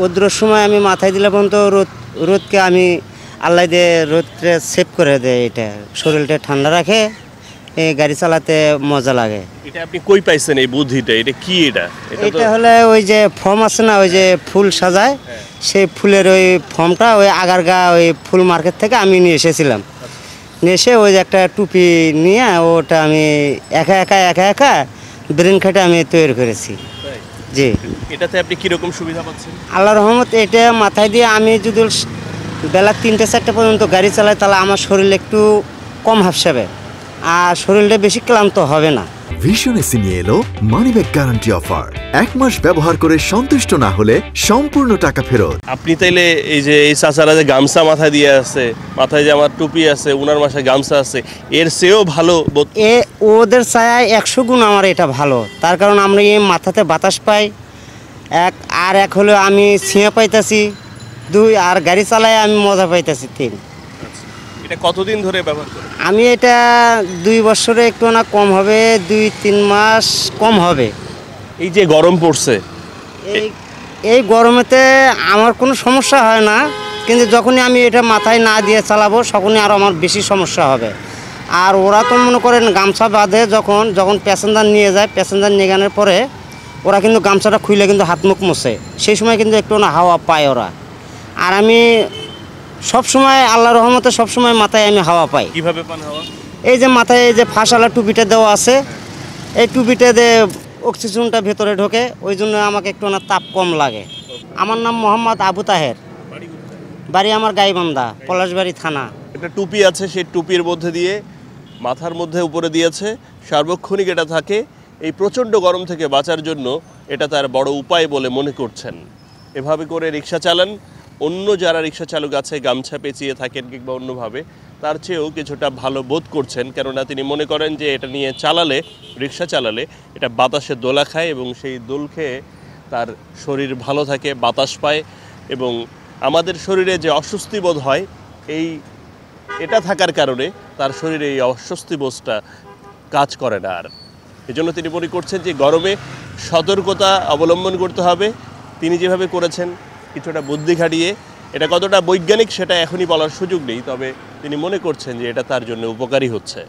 রৌদ্রের সময় আমি মাথায় দিলে পর্যন্ত রোদকে আমি আল্লাহ দিয়ে রোদটা সেভ করে দেয়, এটা শরীরটা ঠান্ডা রাখে, এই গাড়ি চালাতে মজা লাগে। এটা আপনি কই পাইছেন এই বুদ্ধিটা? এটা কি? এটা হলে ওই যে ফর্ম আছে না, ওই যে ফুল সাজায়, সেই ফুলের ওই ফর্মটা ওই আগারগা ওই ফুল মার্কেট থেকে আমি নিয়ে এসেছিলাম। নিয়ে এসে ওই যে একটা টুপি নিয়ে ওটা আমি একা একা ব্রেন খাটে আমি তৈরি করেছি। জি। এটাতে আপনি কীরকম সুবিধা পাচ্ছেন? আল্লাহর রহমত, এটা মাথায় দিয়ে আমি যদি বেলা 3-4 পর্যন্ত গাড়ি চালাই তাহলে আমার শরীর একটু কম হাঁপসাবে আর শরীরটা বেশি ক্লান্ত হবে না। ভিশন এসি নিয়ে এলো মানিব্যাগ গ্যারান্টি অফার। 1 মাস ব্যবহার করে সন্তুষ্ট না হলে সম্পূর্ণ টাকা ফেরত। আপনি তাইলে এই যে এই চাচারা যে গামছা মাথায় দিয়ে আছে, মাথায় যে আমার টুপি আছে, উনার মাথায় গামছা আছে, এর চেয়েও ভালো ওদের চায় 100 গুণ আমার এটা ভালো। তার কারণ আমরা এই মাথাতে বাতাস পাই, এক হলো আমি ছিঁড়ে পাইতেছি, 2 আর গাড়ি চালায় আমি মজা পাইতেছি, 3। এটা কতদিন ধরে ব্যবহার করেন? আমি এটা 2 বছরে একটু না কম হবে, 2-3 মাস কম হবে। এই যে গরম পড়ছে, এই গরমেতে আমার কোনো সমস্যা হয় না, কিন্তু যখনই আমি এটা মাথায় না দিয়ে চালাবো তখনই আরও আমার বেশি সমস্যা হবে। আর ওরা তো মনে করেন গামছা বাঁধে যখন প্যাসেঞ্জার নিয়ে যায়, প্যাসেঞ্জার নিয়ে গানোর পরে ওরা কিন্তু গামছাটা খুলে কিন্তু হাত মুখ মোছে, সেই সময় কিন্তু একটু না হাওয়া পায় ওরা। আর আমি সবসময় আল্লাহর রহমতে সবসময় মাথায় আমি হাওয়া পাই। কিভাবে পান হাওয়া? এই যে মাথায় এই যে ফাঁসওয়ালা টুপিটা দেওয়া আছে, এই টুপিটা দিয়ে অক্সিজেনটা ভেতরে ঢোকে, ওই জন্য আমাকে একটু না তাপ কম লাগে। আমার নাম মোহাম্মদ আবু তাহের, বাড়ি আমার গাইবান্ধা, পলাশবাড়ি থানা। একটা টুপি আছে, সেই টুপির মধ্যে দিয়ে মাথার মধ্যে উপরে দিয়েছে, সার্বক্ষণিক এটা থাকে। এই প্রচণ্ড গরম থেকে বাঁচার জন্য এটা তার বড় উপায় বলে মনে করছেন। এভাবে করে রিক্সা চালান। অন্য যারা রিক্সা চালক আছে গামছা পেঁচিয়ে থাকেন কিংবা অন্যভাবে, তার চেয়েও কিছুটা ভালো বোধ করছেন, কেননা তিনি মনে করেন যে এটা নিয়ে রিক্সা চালালে এটা বাতাসে দোলা খায় এবং সেই দোল খেয়ে তার শরীর ভালো থাকে, বাতাস পায় এবং আমাদের শরীরে যে অস্বস্তি বোধ হয় এটা থাকার কারণে তার শরীরে এই অস্বস্তি বোধটা কাজ করে না আর। এজন্য তিনি মনে করছেন যে গরমে সতর্কতা অবলম্বন করতে হবে। তিনি যেভাবে করেছেন কিছুটা বুদ্ধি খাটিয়ে, এটা কতটা বৈজ্ঞানিক সেটা এখনই বলার সুযোগ নেই, তবে তিনি মনে করছেন যে এটা তার জন্য উপকারী হচ্ছে।